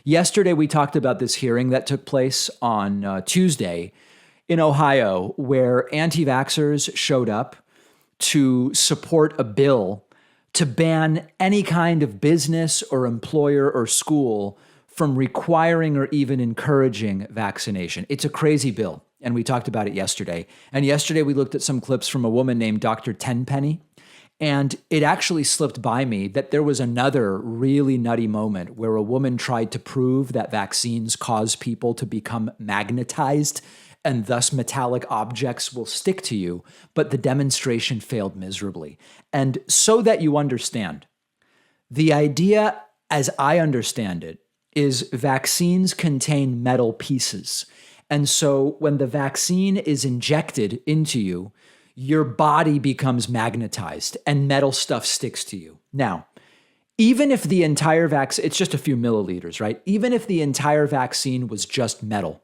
Yesterday, we talked about this hearing that took place on Tuesday in Ohio, where anti-vaxxers showed up to support a bill to ban any kind of business or employer or school from requiring or even encouraging vaccination. It's a crazy bill, and we talked about it yesterday. And yesterday, we looked at some clips from a woman named Dr. Tenpenny. And it actually slipped by me that there was another really nutty moment where a woman tried to prove that vaccines cause people to become magnetized and thus metallic objects will stick to you, but the demonstration failed miserably. And so that you understand, the idea, as I understand it, is vaccines contain metal pieces. And so when the vaccine is injected into you, your body becomes magnetized and metal stuff sticks to you. Now, even if the entire vaccine, it's just a few milliliters, right? Even if the entire vaccine was just metal,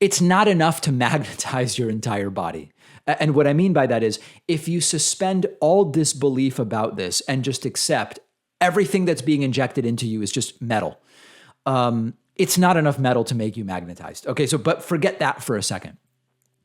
it's not enough to magnetize your entire body. And what I mean by that is if you suspend all disbelief about this and just accept everything that's being injected into you is just metal, it's not enough metal to make you magnetized. Okay, so but forget that for a second.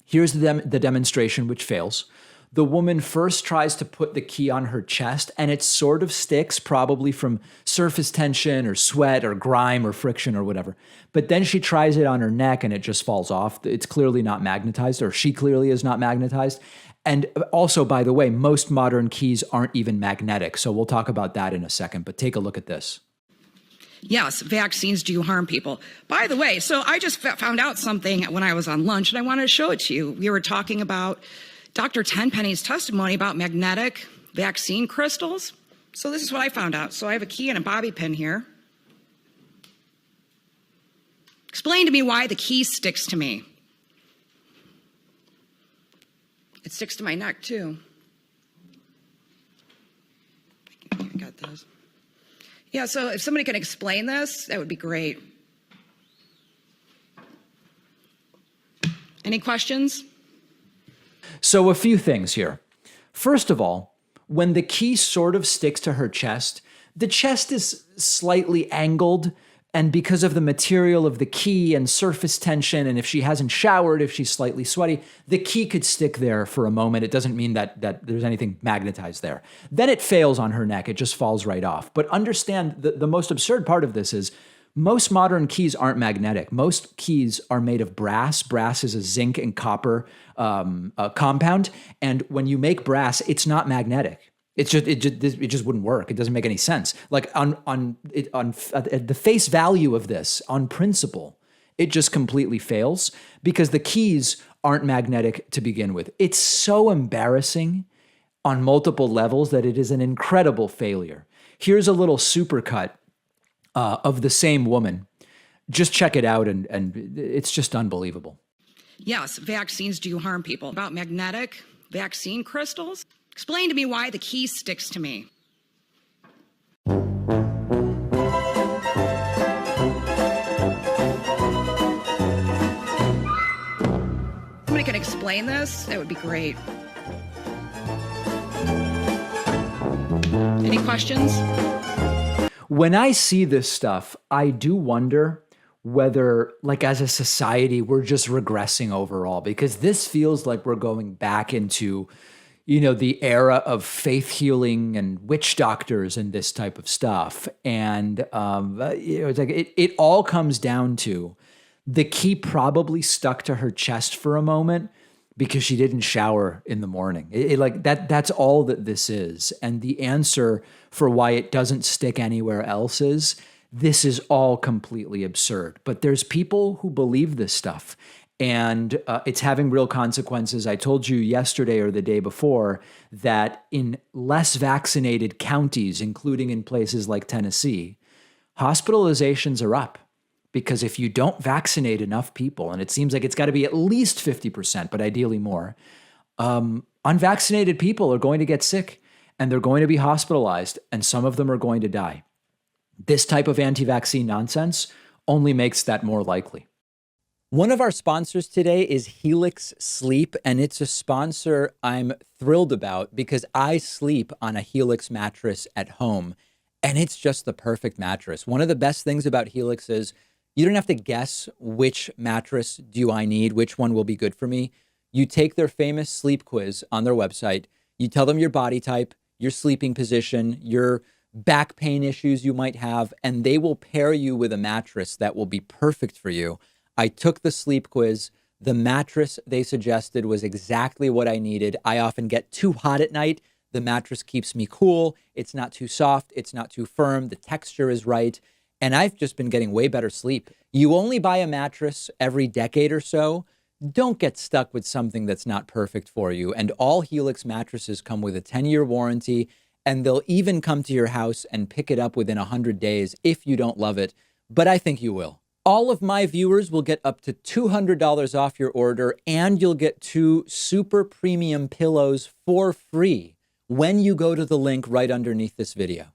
Here's the demonstration, which fails. The woman first tries to put the key on her chest, and it sort of sticks, probably from surface tension or sweat or grime or friction or whatever. But then she tries it on her neck, and it just falls off. It's clearly not magnetized, or she clearly is not magnetized. And also, by the way, most modern keys aren't even magnetic. So we'll talk about that in a second, but take a look at this. Yes, vaccines do harm people. By the way, so I just found out something when I was on lunch, and I wanted to show it to you. We were talking about Dr. Tenpenny's testimony about magnetic vaccine crystals. So this is what I found out. So I have a key and a bobby pin here. Explain to me why the key sticks to me. It sticks to my neck too. I got this. Yeah, so if somebody can explain this, that would be great. Any questions? So a few things here. First of all, when the key sort of sticks to her chest, the chest is slightly angled, and because of the material of the key and surface tension, and if she hasn't showered, if she's slightly sweaty, the key could stick there for a moment. It doesn't mean that there's anything magnetized there. Then it fails on her neck. It just falls right off. But understand the most absurd part of this is most modern keys aren't magnetic. Most keys are made of brass. Brass is a zinc and copper compound. And when you make brass, it's not magnetic. It just wouldn't work. It doesn't make any sense. Like on the face value of this, on principle, it just completely fails because the keys aren't magnetic to begin with. It's so embarrassing on multiple levels that it is an incredible failure. Here's a little supercut of the same woman. Just check it out, and it's just unbelievable. Yes, vaccines do harm people. About magnetic vaccine crystals? Explain to me why the key sticks to me. Somebody can explain this, that would be great. Any questions? When I see this stuff, I do wonder whether, like as a society, we're just regressing overall, because this feels like we're going back into the era of faith healing and witch doctors and this type of stuff. And it's like it all comes down to the key probably stuck to her chest for a moment because she didn't shower in the morning. That's all that this is. And the answer for why it doesn't stick anywhere else is this is all completely absurd. But there's people who believe this stuff. And it's having real consequences. I told you yesterday or the day before that in less vaccinated counties, including in places like Tennessee, hospitalizations are up. Because if you don't vaccinate enough people, and it seems like it's got to be at least 50%, but ideally more, unvaccinated people are going to get sick and they're going to be hospitalized, and some of them are going to die. This type of anti-vaccine nonsense only makes that more likely. One of our sponsors today is Helix Sleep, and it's a sponsor I'm thrilled about because I sleep on a Helix mattress at home And it's just the perfect mattress. One of the best things about Helix is you don't have to guess which mattress do I need, which one will be good for me. You take their famous sleep quiz on their website. You tell them your body type, your sleeping position, your back pain issues you might have, and they will pair you with a mattress that will be perfect for you. I took the sleep quiz. The mattress they suggested was exactly what I needed. I often get too hot at night. The mattress keeps me cool. It's not too soft. It's not too firm. The texture is right. And I've just been getting way better sleep. You only buy a mattress every decade or so. Don't get stuck with something that's not perfect for you. And all Helix mattresses come with a 10-year warranty, and they'll even come to your house and pick it up within 100 days if you don't love it. But I think you will. All of my viewers will get up to $200 off your order, and you'll get 2 super premium pillows for free when you go to the link right underneath this video.